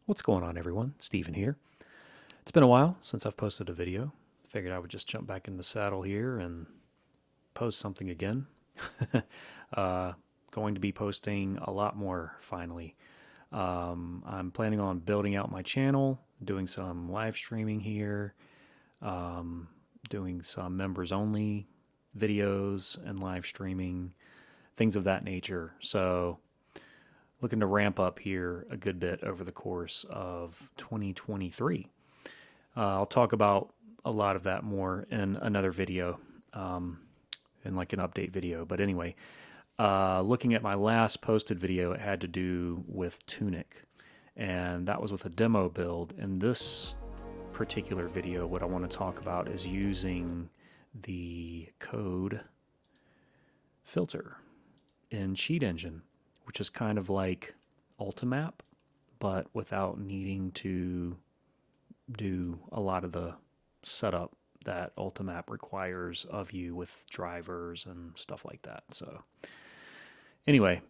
What's going on, everyone? Steven here. It's been a while since I've posted a video. Figured I would just jump back in the saddle here and post something again. uh, Going to be posting a lot more finally. I'm planning on building out my channel, doing some live streaming here, um, doing some members only videos and live streaming, things of that nature. So, looking to ramp up here a good bit over the course of 2023. I'll talk about a lot of that more in another video, in like an update video. But anyway, looking at my last posted video, it had to do with Tunic, and that was with a demo build. In this particular video, what I want to talk about is using the code filter in Cheat Engine, which is kind of like Ultimap, but without needing to do a lot of the setup that Ultimap requires of you with drivers and stuff like that. So anyway,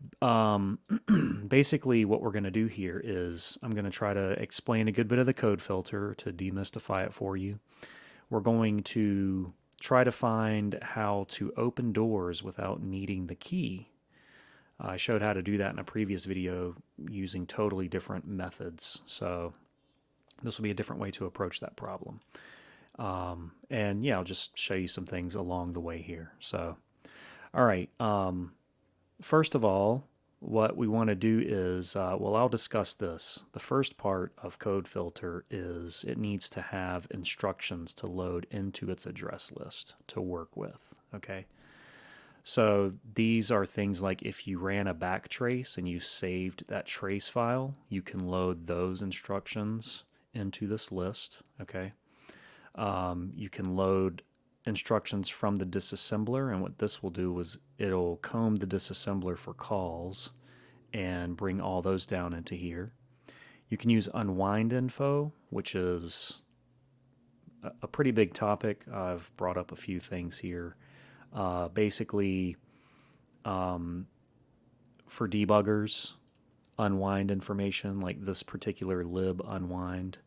basically what we're going to do here is I'm going to try to explain a good bit of the code filter to demystify it for you. We're going to try to find how to open doors without needing the key. I showed how to do that in a previous video using totally different methods. So this will be a different way to approach that problem. And yeah, I'll just show you some things along the way here. So, all right. First of all, what we want to do is, well, I'll discuss this. The first part of code filter is it needs to have instructions to load into its address list to work with. Okay. So these are things like if you ran a backtrace and you saved that trace file, you can load those instructions into this list. Okay. You can load instructions from the disassembler, and what this will do is it'll comb the disassembler for calls and bring all those down into here. You can use unwind info, which is a pretty big topic. I've brought up a few things here. Basically, for debuggers, unwind information like this particular lib unwind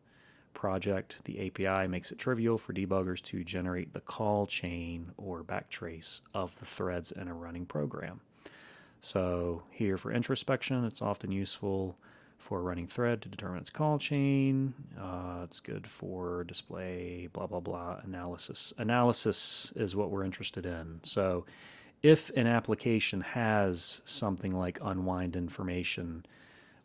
project, the API makes it trivial for debuggers to generate the call chain or backtrace of the threads in a running program. So here for introspection, it's often useful for a running thread to determine its call chain. It's good for display, blah, blah, blah, analysis. Analysis is what we're interested in. So if an application has something like unwind information,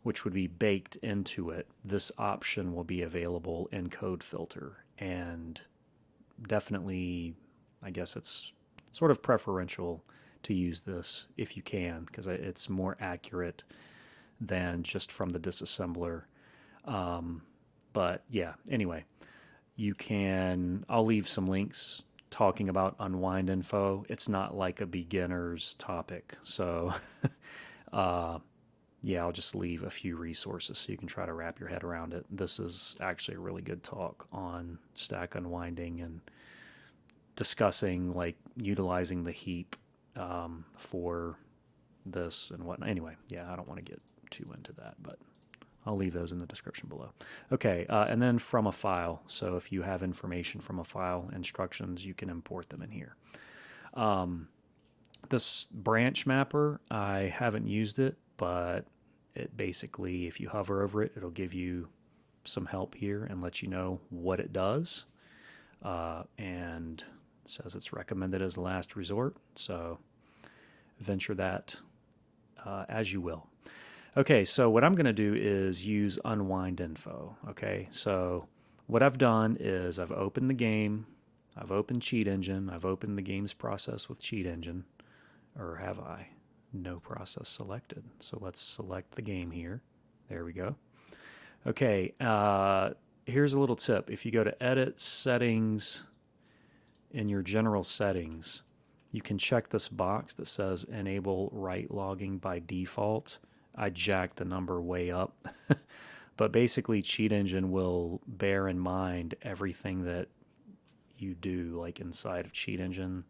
which would be baked into it, this option will be available in code filter. And definitely, I guess it's sort of preferential to use this if you can, because it's more accurate than just from the disassembler. But yeah, anyway, you can, I'll leave some links talking about unwind info. It's not like a beginner's topic. So, yeah, I'll just leave a few resources so you can try to wrap your head around it. This is actually a really good talk on stack unwinding and discussing like utilizing the heap for this and whatnot. Anyway, yeah, I don't want to get too into that, but I'll leave those in the description below. Okay, and then from a file. So if you have information from a file, instructions, you can import them in here. This branch mapper, I haven't used it, but it basically, if you hover over it, it'll give you some help here and let you know what it does. And it says it's recommended as a last resort. So venture that as you will. Okay, so what I'm going to do is use unwind info. Okay, so what I've done is I've opened the game, I've opened Cheat Engine, I've opened the game's process with Cheat Engine, or have I? No process selected. So let's select the game here. There we go. Okay, here's a little tip. If you go to Edit Settings in your General Settings, you can check this box that says Enable Write Logging by default. I jacked the number way up. But basically, Cheat Engine will bear in mind everything that you do, like inside of Cheat Engine.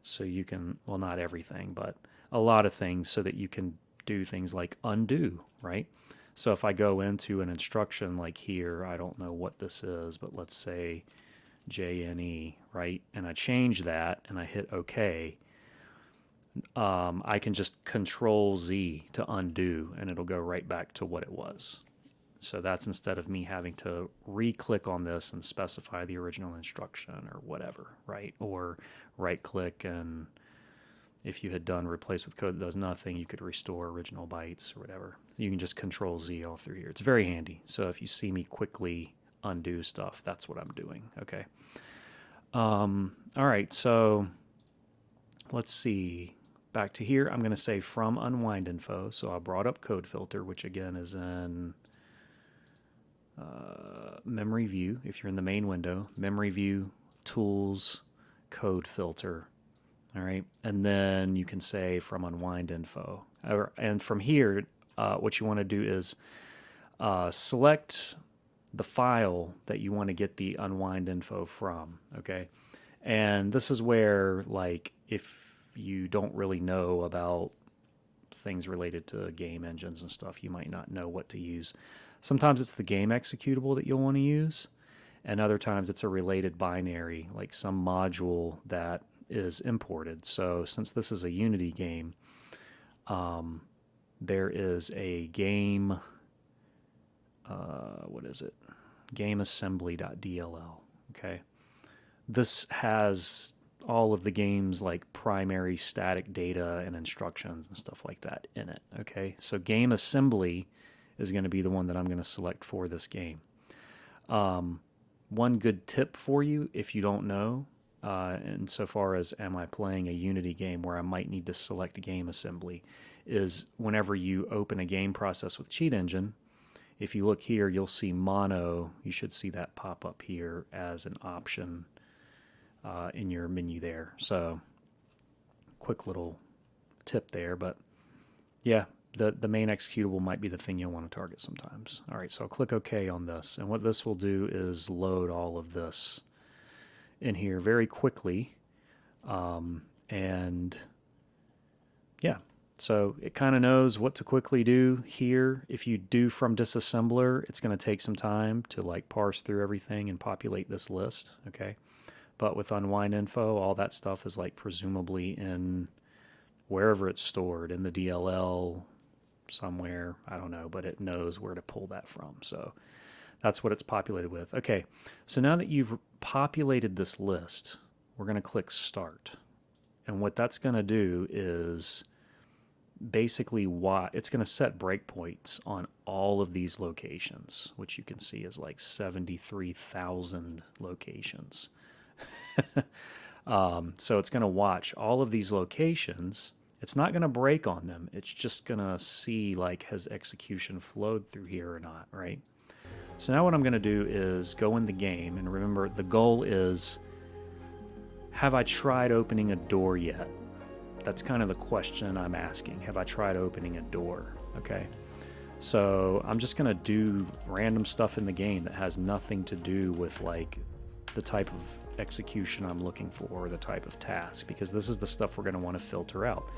So you can, well, not everything, but a lot of things so that you can do things like undo, right? So if I go into an instruction like here, I don't know what this is, but let's say JNE, right? And I change that and I hit OK. I can just Control Z to undo, and it'll go right back to what it was. So that's instead of me having to re-click on this and specify the original instruction or whatever, right? Or right-click, and if you had done replace with code that does nothing, you could restore original bytes or whatever. You can just Control Z all through here. It's very handy. So if you see me quickly undo stuff, that's what I'm doing. Okay. All right. So let's see. Back to here, I'm going to say from unwind info. So I brought up code filter, which again is in memory view. If you're in the main window, memory view, tools, code filter. All right. And then you can say from unwind info. And from here, what you want to do is select the file that you want to get the unwind info from. Okay. And this is where, like, if you don't really know about things related to game engines and stuff, you might not know what to use. Sometimes it's the game executable that you'll want to use, and other times it's a related binary, like some module that is imported. So since this is a Unity game, there is a game, what is it? GameAssembly.dll. Okay. This has all of the game's like primary static data and instructions and stuff like that in it. Okay. So game assembly is going to be the one that I'm going to select for this game. One good tip for you, if you don't know, insofar as am I playing a Unity game where I might need to select game assembly, is whenever you open a game process with Cheat Engine, if you look here, you'll see mono. You should see that pop up here as an option in your menu there. So quick little tip there, but yeah, the main executable might be the thing you'll want to target sometimes. All right, so I'll click OK on this, and what this will do is load all of this in here very quickly, and yeah, so it kind of knows what to quickly do here. If you do from disassembler, it's going to take some time to like parse through everything and populate this list, okay? But with unwind info, all that stuff is like presumably in wherever it's stored, in the DLL somewhere, I don't know, but it knows where to pull that from. So that's what it's populated with. Okay, so now that you've populated this list, we're going to click Start. And what that's going to do is basically it's going to set breakpoints on all of these locations, which you can see is like 73,000 locations. So it's going to watch all of these locations. It's not going to break on them. It's just going to see, like, has execution flowed through here or not, right? So now what I'm going to do is go in the game, and remember the goal is, have I tried opening a door yet? That's kind of the question I'm asking. Have I tried opening a door? Okay. So I'm just going to do random stuff in the game that has nothing to do with like the type of execution I'm looking for or the type of task, because this is the stuff we're going to want to filter out.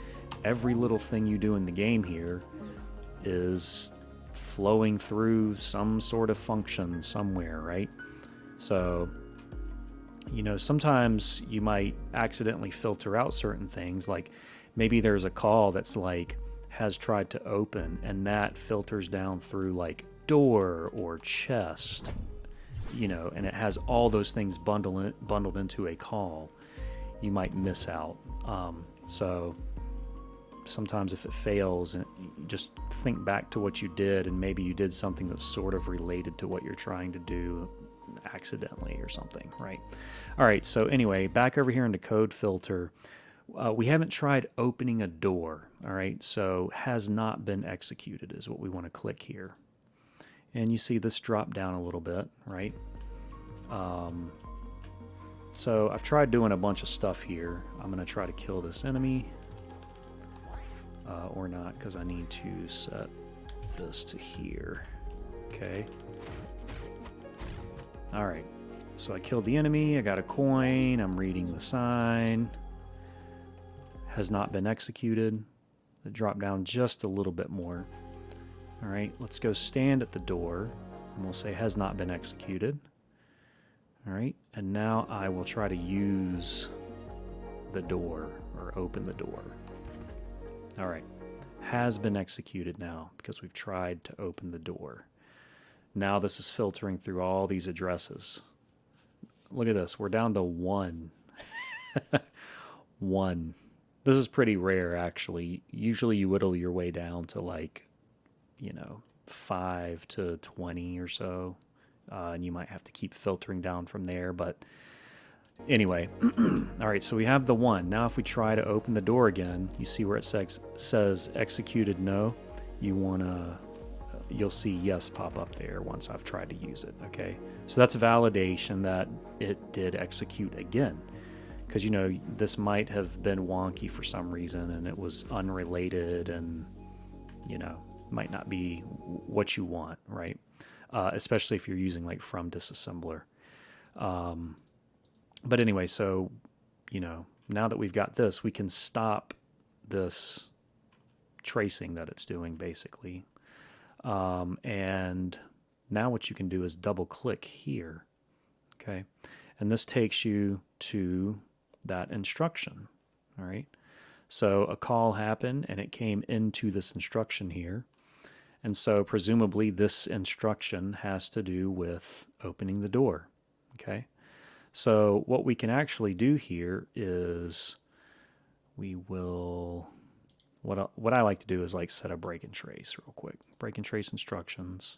Every little thing you do in the game here is flowing through some sort of function somewhere, right? So, you know, sometimes you might accidentally filter out certain things, like maybe there's a call that's like has tried to open, and that filters down through like door or chest, you know, and it has all those things bundled into a call. You might miss out. So sometimes if it fails, and just think back to what you did, and maybe you did something that's sort of related to what you're trying to do accidentally or something, right? All right, so anyway, back over here into code filter, we haven't tried opening a door, all right? So has not been executed is what we want to click here. And you see this drop down a little bit, right? So I've tried doing a bunch of stuff here. I'm going to try to kill this enemy, or not, because I need to set this to here. Okay. All right. So I killed the enemy. I got a coin. I'm reading the sign. Has not been executed. It dropped down just a little bit more. All right, let's go stand at the door, and we'll say has not been executed. All right, and now I will try to use the door or open the door. All right, has been executed now because we've tried to open the door. Now this is filtering through all these addresses. Look at this, we're down to 1. 1. This is pretty rare, actually. Usually you whittle your way down to like, 5 to 20 or so. And you might have to keep filtering down from there. But anyway, all right, so we have the 1. Now if we try to open the door again, you see where it says executed no. You'll see yes pop up there once I've tried to use it, okay? So that's validation that it did execute again. Because, this might have been wonky for some reason and it was unrelated and, might not be what you want, right? Especially if you're using like from disassembler. But anyway, so, now that we've got this, we can stop this tracing that it's doing basically. And now what you can do is double click here, okay? And this takes you to that instruction, all right? So a call happened and it came into this instruction here. And so presumably this instruction has to do with opening the door, okay? So what we can actually do here is we will, what I like to do is like set a break and trace real quick. Break and trace instructions.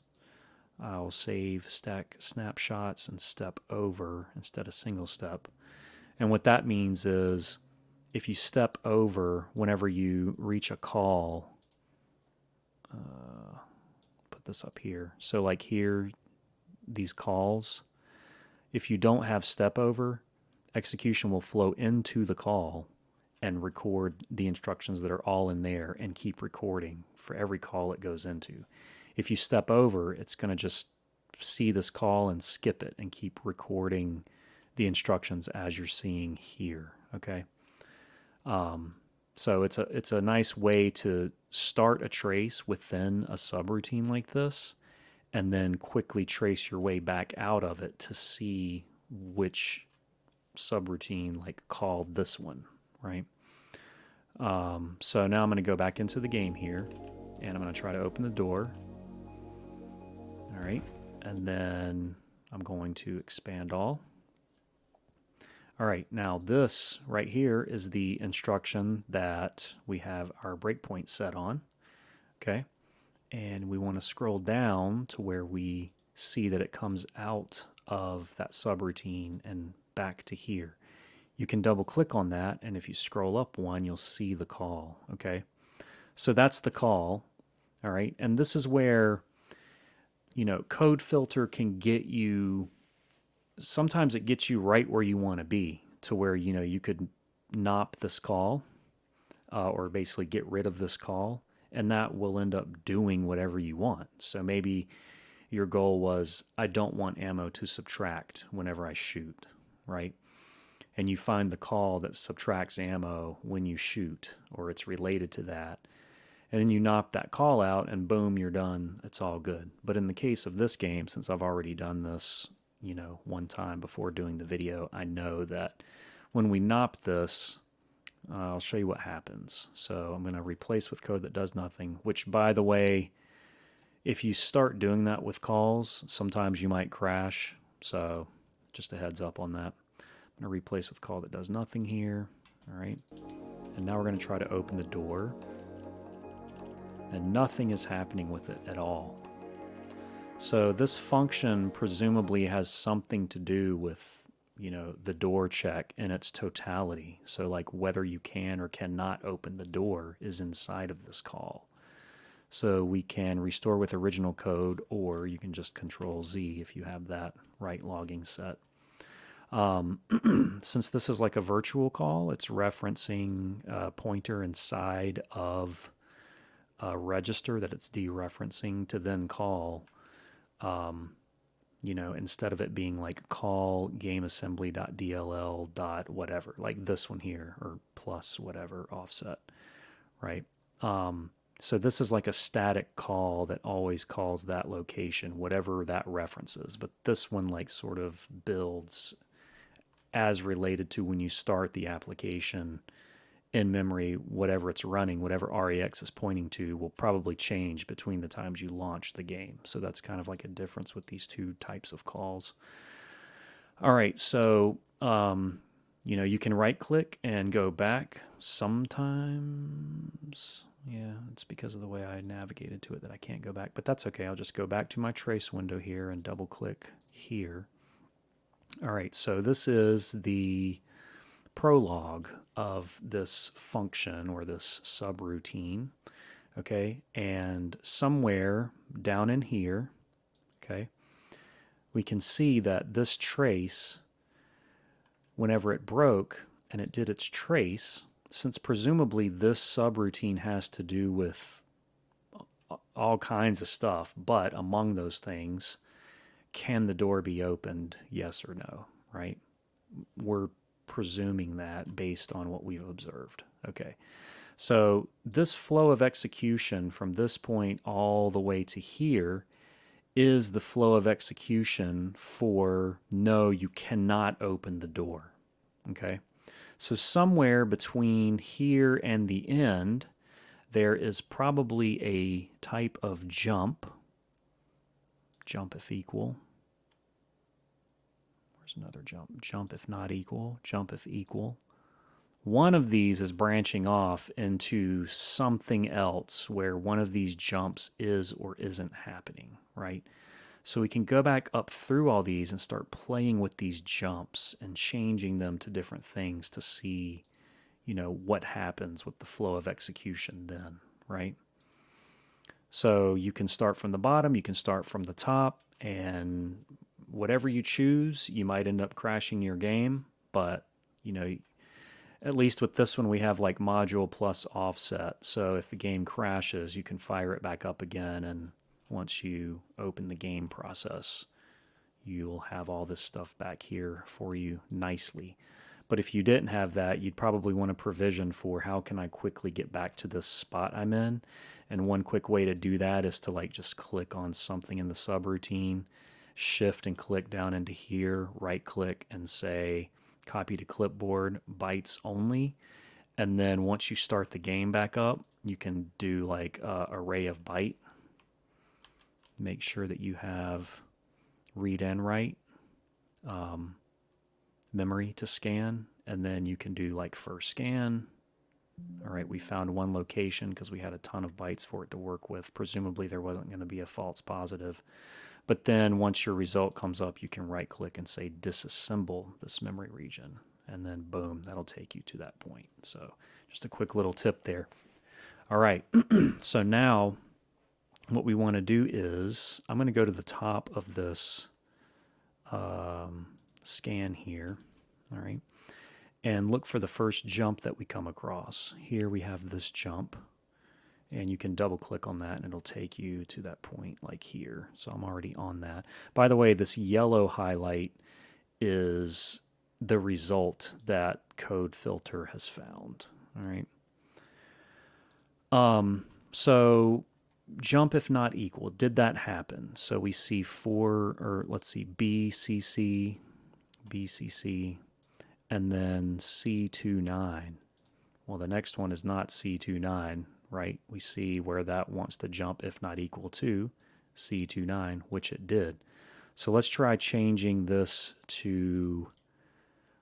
I'll save stack snapshots and step over instead of single step. And what that means is if you step over whenever you reach a call, put this up here. So like here, these calls, if you don't have step over, execution will flow into the call and record the instructions that are all in there and keep recording for every call it goes into. If you step over, it's going to just see this call and skip it and keep recording the instructions as you're seeing here, okay? So it's a nice way to start a trace within a subroutine like this and then quickly trace your way back out of it to see which subroutine like called this one, right? So now I'm going to go back into the game here and I'm going to try to open the door. All right, and then I'm going to expand all. All right, now this right here is the instruction that we have our breakpoint set on, okay? And we want to scroll down to where we see that it comes out of that subroutine and back to here. You can double click on that, and if you scroll up one, you'll see the call, okay? So that's the call, all right? And this is where, code filter can get you, sometimes it gets you right where you want to be to where, you could NOP this call or basically get rid of this call, and that will end up doing whatever you want. So maybe your goal was, I don't want ammo to subtract whenever I shoot, right? And you find the call that subtracts ammo when you shoot, or it's related to that. And then you NOP that call out and boom, you're done. It's all good. But in the case of this game, since I've already done this, one time before doing the video, I know that when we NOP this, I'll show you what happens. So I'm going to replace with code that does nothing, which by the way, if you start doing that with calls, sometimes you might crash. So just a heads up on that. I'm going to replace with call that does nothing here. All right. And now we're going to try to open the door. And nothing is happening with it at all. So this function presumably has something to do with, the door check in its totality. So like whether you can or cannot open the door is inside of this call. So we can restore with original code, or you can just Control Z if you have that right logging set. Since this is like a virtual call, it's referencing a pointer inside of a register that it's dereferencing to then call, instead of it being like call gameassembly.dll whatever, like this one here, or plus whatever offset, right? So this is like a static call that always calls that location, whatever that references. But this one like sort of builds as related to when you start the application in memory, whatever it's running, whatever REX is pointing to will probably change between the times you launch the game. So that's kind of like a difference with these two types of calls. All right, so you can right click and go back sometimes. Yeah, it's because of the way I navigated to it that I can't go back, but that's okay. I'll just go back to my trace window here and double click here. All right, so this is the prologue of this function or this subroutine, okay? And somewhere down in here, okay, we can see that this trace, whenever it broke and it did its trace, since presumably this subroutine has to do with all kinds of stuff, but among those things, can the door be opened, yes or no, right? We're presuming that based on what we've observed. Okay, so this flow of execution from this point all the way to here is the flow of execution for no, you cannot open the door. Okay, so somewhere between here and the end, there is probably a type of jump if equal. Where's another jump? Jump if not equal, jump if equal. One of these is branching off into something else where one of these jumps is or isn't happening, right? So we can go back up through all these and start playing with these jumps and changing them to different things to see, what happens with the flow of execution then, right? So you can start from the bottom, you can start from the top, and whatever you choose, you might end up crashing your game, but, at least with this one, we have like module plus offset. So if the game crashes, you can fire it back up again. And once you open the game process, you'll have all this stuff back here for you nicely. But if you didn't have that, you'd probably want to provision for how can I quickly get back to this spot I'm in. And one quick way to do that is to like just click on something in the subroutine, shift and click down into here, right click and say, copy to clipboard, bytes only. And then once you start the game back up, you can do like array of byte. Make sure that you have read and write, memory to scan, and then you can do like first scan. All right, we found one location because we had a ton of bytes for it to work with. Presumably there wasn't going to be a false positive. But then once your result comes up, you can right click and say disassemble this memory region. And then boom, that'll take you to that point. So just a quick little tip there. All right, so now what we want to do is I'm going to go to the top of this scan here. All right, and look for the first jump that we come across. Here we have this jump. And you can double click on that and it'll take you to that point like here. So I'm already on that. By the way, this yellow highlight is the result that Code Filter has found. All right. So jump if not equal. Did that happen? So we see BCC, and then C29. Well, the next one is not C29. Right, we see where that wants to jump if not equal to C29, which it did. So let's try changing this to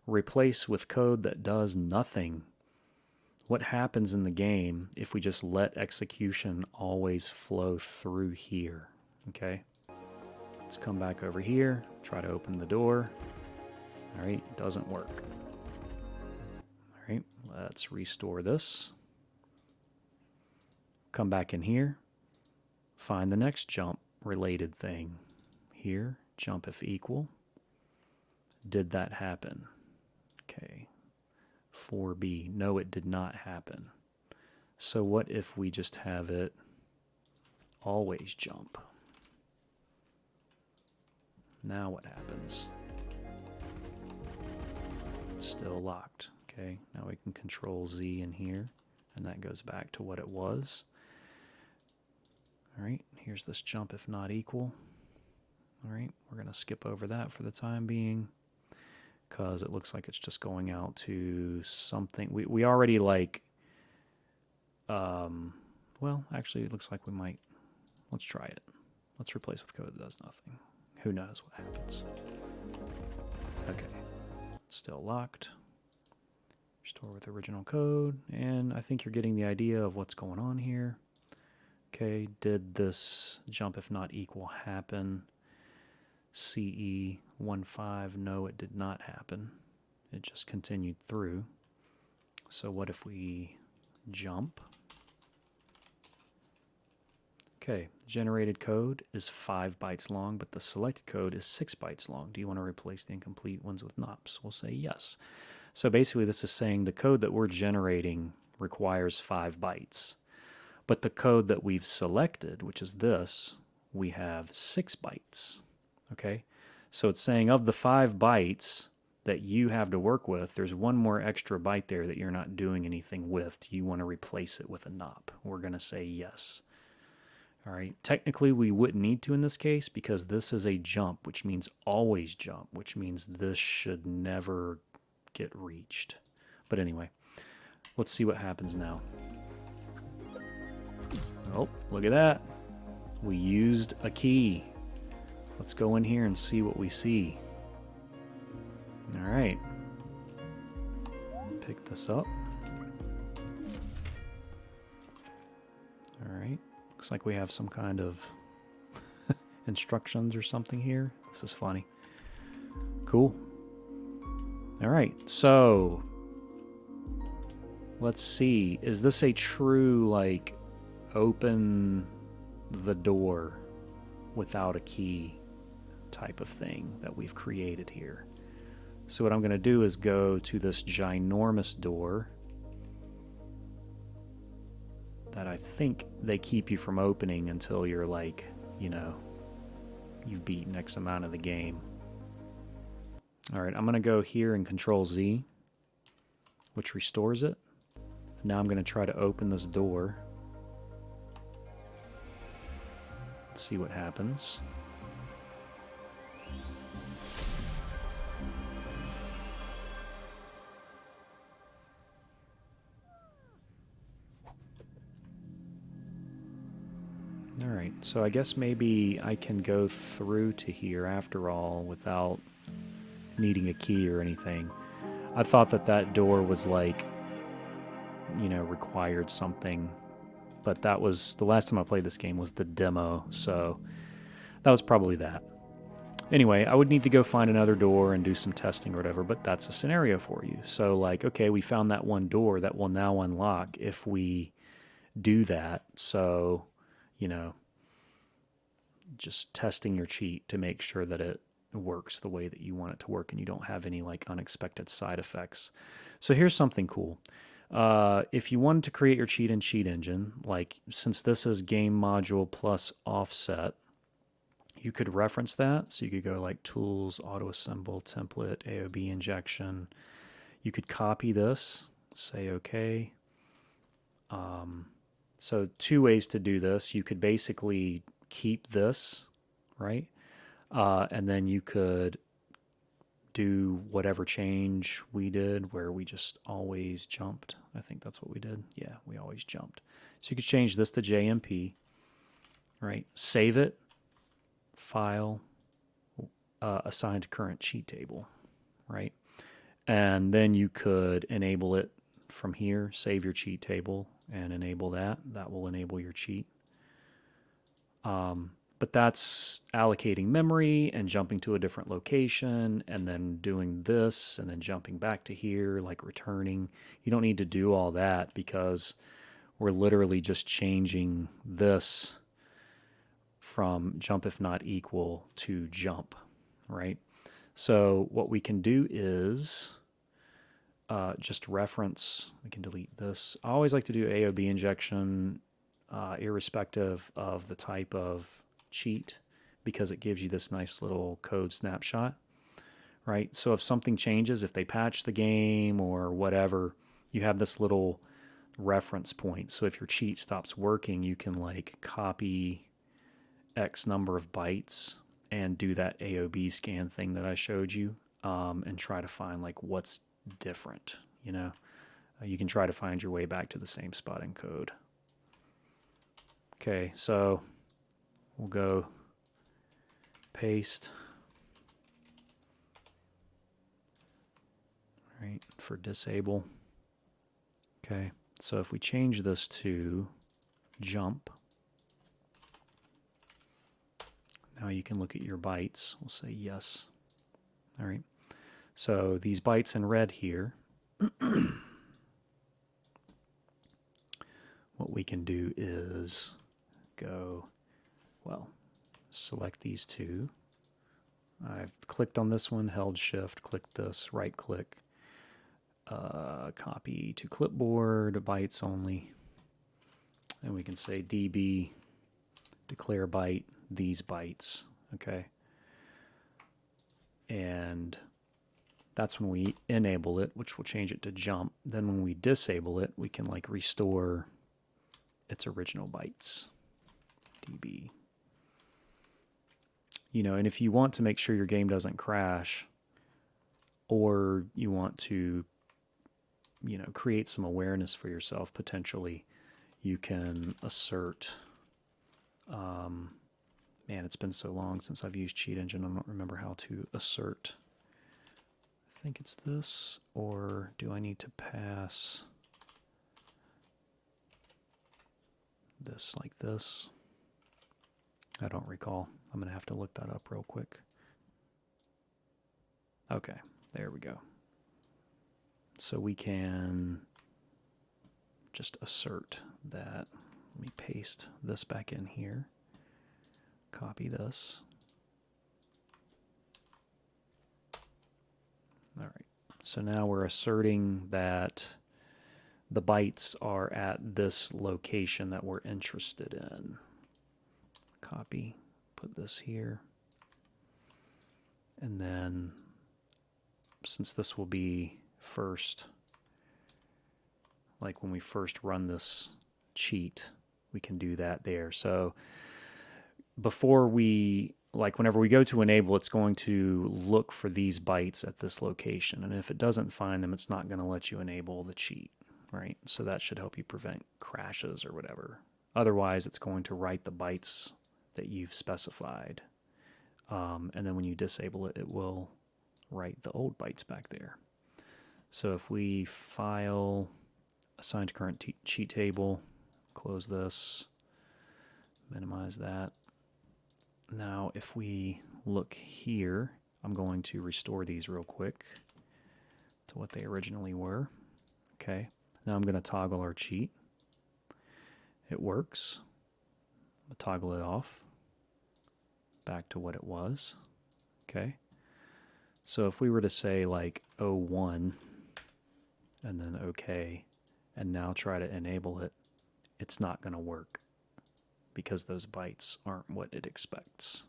replace with code that does nothing. What happens in the game if we just let execution always flow through here? Okay, let's come back over here, try to open the door. All right, doesn't work. All right, let's restore this. Come back in here, find the next jump related thing. Here, jump if equal. Did that happen? Okay. 4B. No, it did not happen. So what if we just have it always jump? Now what happens? It's still locked. Okay. Now we can Control Z in here, and that goes back to what it was. All right, here's this jump if not equal. All right, we're going to skip over that for the time being because it looks like it's just going out to something. We already like, well, actually it looks like we might, let's try it. Let's replace with code that does nothing. Who knows what happens. Okay, still locked. Restore with original code, and I think you're getting the idea of what's going on here. Okay, did this jump if not equal happen? CE15, no, it did not happen. It just continued through. So what if we jump? Okay, generated code is 5 bytes long, but the selected code is 6 bytes long. Do you want to replace the incomplete ones with NOPs? We'll say yes. So basically this is saying the code that we're generating requires 5 bytes. But the code that we've selected, which is this, we have 6 bytes. Okay? So it's saying of the 5 bytes that you have to work with, there's one more extra byte there that you're not doing anything with. Do you want to replace it with a NOP? We're going to say yes. All right. Technically, we wouldn't need to in this case because this is a jump, which means always jump, which means this should never get reached. But anyway, let's see what happens now. Oh, look at that. We used a key. Let's go in here and see what we see. All right. Pick this up. All right. Looks like we have some kind of instructions or something here. This is funny. Cool. All right. So let's see. Is this a true, like, open the door without a key type of thing that we've created here? So what I'm going to do is go to this ginormous door that I think they keep you from opening until you're like, you know, you've beaten X amount of the game. All right, I'm going to go here and Control Z, which restores it. Now I'm going to try to open this door. Let's see what happens. All right, so I guess maybe I can go through to here after all without needing a key or anything. I thought that that door was like, you know, required something, but that was, the last time I played this game was the demo, so that was probably that. Anyway, I would need to go find another door and do some testing or whatever, but that's a scenario for you. So like, okay, we found that one door that will now unlock if we do that. So, you know, just testing your cheat to make sure that it works the way that you want it to work and you don't have any like unexpected side effects. So here's something cool. If you wanted to create your cheat in Cheat Engine, like since this is game module plus offset, you could reference that. So you could go like tools, auto assemble, template, AOB injection. You could copy this, say okay. So 2 ways to do this. You could basically keep this, right? And then you could do whatever change we did where we just always jumped. I think that's what we did. Yeah, we always jumped. So you could change this to JMP, right? Save it, file, assign to current cheat table, right? And then you could enable it from here, save your cheat table and enable that. That will enable your cheat. But that's allocating memory and jumping to a different location and then doing this and then jumping back to here, like returning. You don't need to do all that because we're literally just changing this from jump if not equal to jump, right? So what we can do is just reference, we can delete this. I always like to do AOB injection irrespective of the type of cheat because it gives you this nice little code snapshot, right? So if something changes, if they patch the game or whatever, you have this little reference point. So if your cheat stops working, you can like copy X number of bytes and do that AOB scan thing that I showed you, and try to find like what's different, you know. You can try to find your way back to the same spot in code. Okay, so we'll go paste, right, for disable. Okay, so if we change this to jump, now you can look at your bytes. We'll say yes. All right, so these bytes in red here, what we can do is go, well, select these two. I've clicked on this one, held shift, clicked this, right click, copy to clipboard, bytes only, and we can say db declare byte these bytes, okay? And that's when we enable it, which will change it to jump. Then when we disable it, we can like restore its original bytes, db. You know, and if you want to make sure your game doesn't crash, or you want to, you know, create some awareness for yourself potentially, you can assert, man, it's been so long since I've used Cheat Engine, I don't remember how to assert. I think it's this, or do I need to pass this like this? I don't recall. I'm going to have to look that up real quick. Okay, there we go. So we can just assert that. Let me paste this back in here. Copy this. All right. So now we're asserting that the bytes are at this location that we're interested in. Copy, put this here. And then, since this will be first, like when we first run this cheat, we can do that there. So before we, like whenever we go to enable, it's going to look for these bytes at this location. And if it doesn't find them, it's not going to let you enable the cheat, right? So that should help you prevent crashes or whatever. Otherwise, it's going to write the bytes that you've specified. And then when you disable it, it will write the old bytes back there. So if we file, assign to current cheat table, close this, minimize that. Now if we look here, I'm going to restore these real quick to what they originally were. Okay, now I'm going to toggle our cheat. It works. I'm going to toggle it off back to what it was. Okay, so if we were to say like 01 and then OK, and now try to enable it, it's not going to work because those bytes aren't what it expects.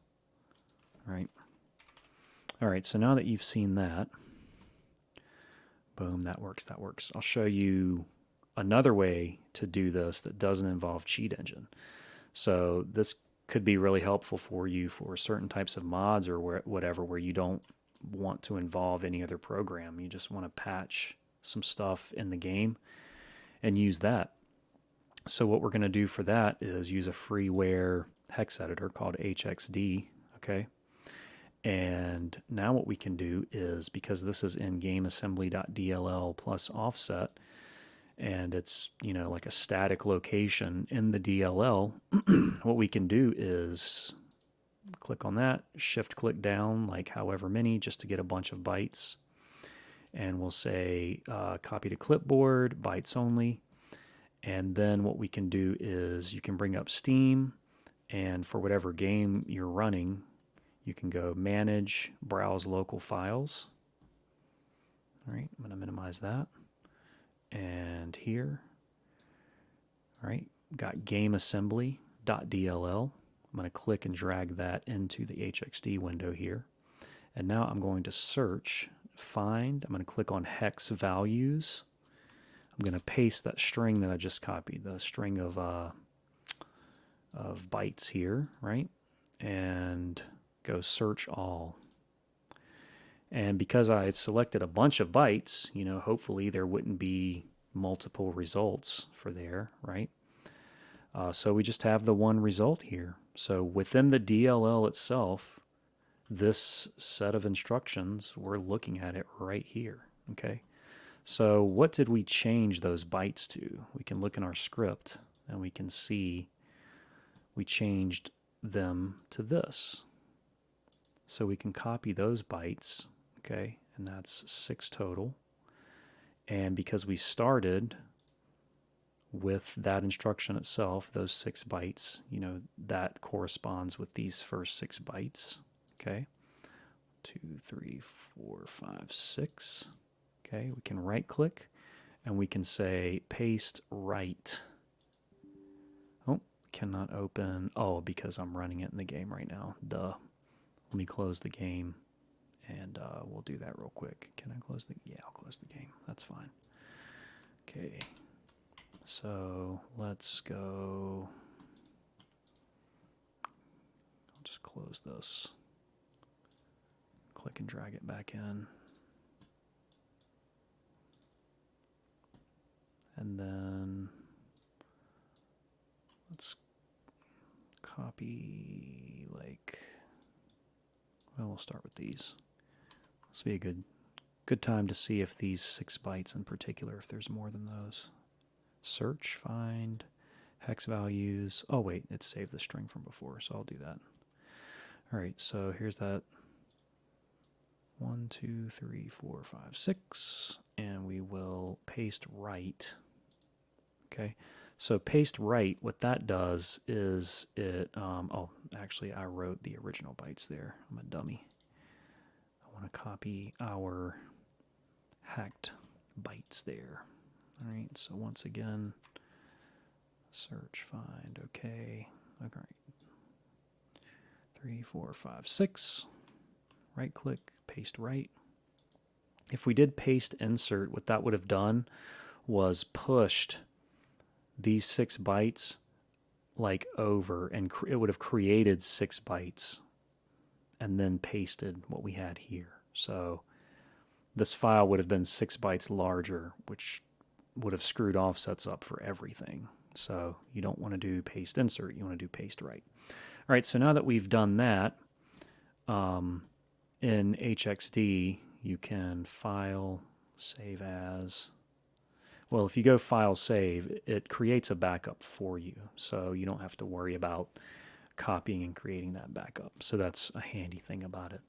Right? All right, so now that you've seen that, boom, that works, that works. I'll show you another way to do this that doesn't involve Cheat Engine. So this could be really helpful for you for certain types of mods or whatever, where you don't want to involve any other program. You just want to patch some stuff in the game and use that. So what we're going to do for that is use a freeware hex editor called HXD, okay? And now what we can do is, because this is in gameassembly.dll plus offset, and it's, you know, like a static location in the DLL, what we can do is click on that, shift click down, like however many, just to get a bunch of bytes. And we'll say copy to clipboard, bytes only. And then what we can do is you can bring up Steam, and for whatever game you're running, you can go manage, browse local files. All right, I'm going to minimize that. And here, all right, got gameassembly.dll. I'm going to click and drag that into the HXD window here. And now I'm going to search, find, I'm going to click on hex values. I'm going to paste that string that I just copied, the string of bytes here, right? and go search all. And because I had selected a bunch of bytes, you know, hopefully there wouldn't be multiple results for there, right? So we just have the one result here. So within the DLL itself, this set of instructions, we're looking at it right here, okay? So what did we change those bytes to? We can look in our script and we can see we changed them to this. So we can copy those bytes, okay? And that's 6 total. And because we started with that instruction itself, those 6 bytes, you know, that corresponds with these first 6 bytes, okay? 2, 3, 4, 5, 6. Okay, we can right click and we can say paste right. Oh, cannot open. Oh, because I'm running it in the game right now. Duh. Let me close the game and we'll do that real quick. Can I close the? Yeah, I'll close the game. That's fine. Okay, so let's go. I'll just close this. Click and drag it back in. And then let's copy, like, well, we'll start with these. This will be a good time to see if these 6 bytes in particular, if there's more than those. Search, find, hex values. Oh, wait, it saved the string from before, so I'll do that. All right, so here's that. 1, 2, 3, 4, 5, 6, and we will paste right. Okay, so paste right, what that does is it, oh, actually I wrote the original bytes there. I'm a dummy. I want to copy our hacked bytes there. All right, so once again, search, find, okay. All right, 3, 4, 5, 6, right click, paste right. If we did paste insert, what that would have done was pushed these 6 bytes like over, and it would have created 6 bytes and then pasted what we had here. So this file would have been 6 bytes larger, which would have screwed offsets up for everything. So you don't want to do paste insert, you want to do paste right. All right, so now that we've done that, in HXD, you can file, save as. Well, if you go file, save, it creates a backup for you. So you don't have to worry about copying and creating that backup. So that's a handy thing about it.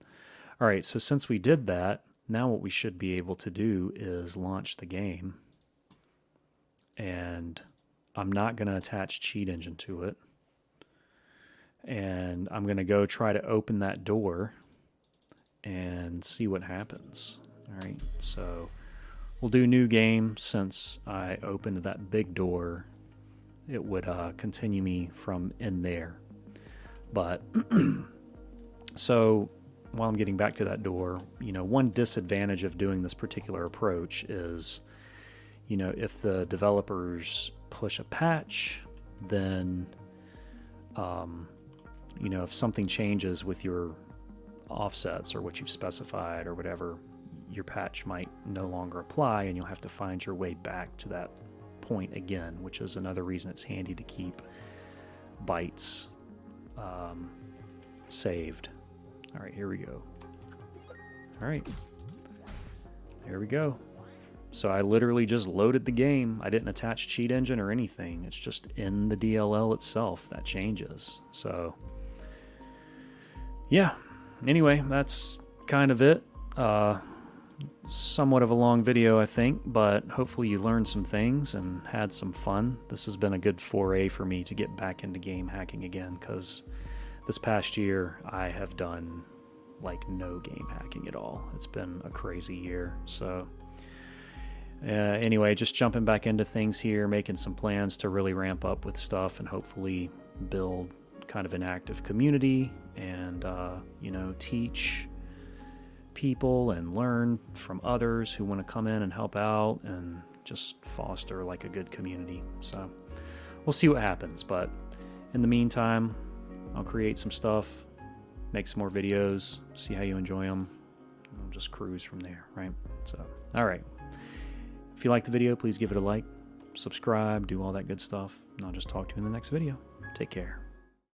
All right, so since we did that, now what we should be able to do is launch the game. And I'm not going to attach Cheat Engine to it. And I'm going to go try to open that door and see what happens. All right, so we'll do new game. Since I opened that big door, it would continue me from in there. But so while I'm getting back to that door, you know, one disadvantage of doing this particular approach is, you know, if the developers push a patch, then, you know, if something changes with your offsets or what you've specified or whatever, your patch might no longer apply and you'll have to find your way back to that point again, which is another reason it's handy to keep bytes saved. All right, here we go. All right, there we go. So I literally just loaded the game. I didn't attach Cheat Engine or anything. It's just in the DLL itself that changes. So yeah, anyway, that's kind of it. Somewhat of a long video, I think, but hopefully you learned some things and had some fun. This has been a good foray for me to get back into game hacking again, because this past year I have done like no game hacking at all. It's been a crazy year. So anyway, just jumping back into things here, making some plans to really ramp up with stuff and hopefully build kind of an active community and, you know, teach people and learn from others who want to come in and help out and just foster like a good community. So we'll see what happens. But in the meantime, I'll create some stuff, make some more videos, see how you enjoy them. I'll just cruise from there, right? So, all right. If you like the video, please give it a like, subscribe, do all that good stuff, and I'll just talk to you in the next video. Take care.